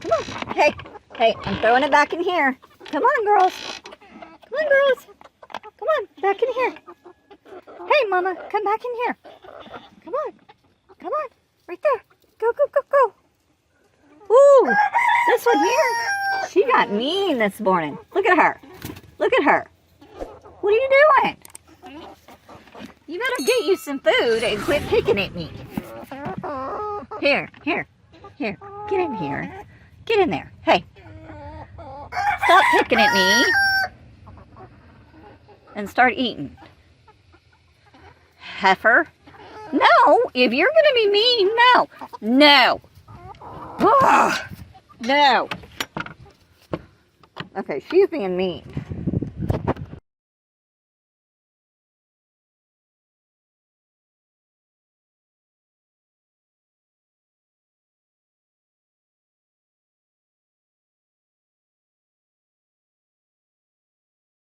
Come on. Hey, hey, I'm throwing it back in here. Come on, girls. Come on, girls. Come on, back in here. Hey, Mama, come back in here. Come on. Come on. Right there. Go, go, go, go. Ooh, this one here. She got mean this morning. Look at her. Look at her. What are you doing? You better get you some food and quit picking at me. Here, here, here. Get in here. Get in there. Hey. Stop picking at me. And start eating. Heifer. No, if you're going to be mean, no. No. Ugh. No. Okay, she's being mean.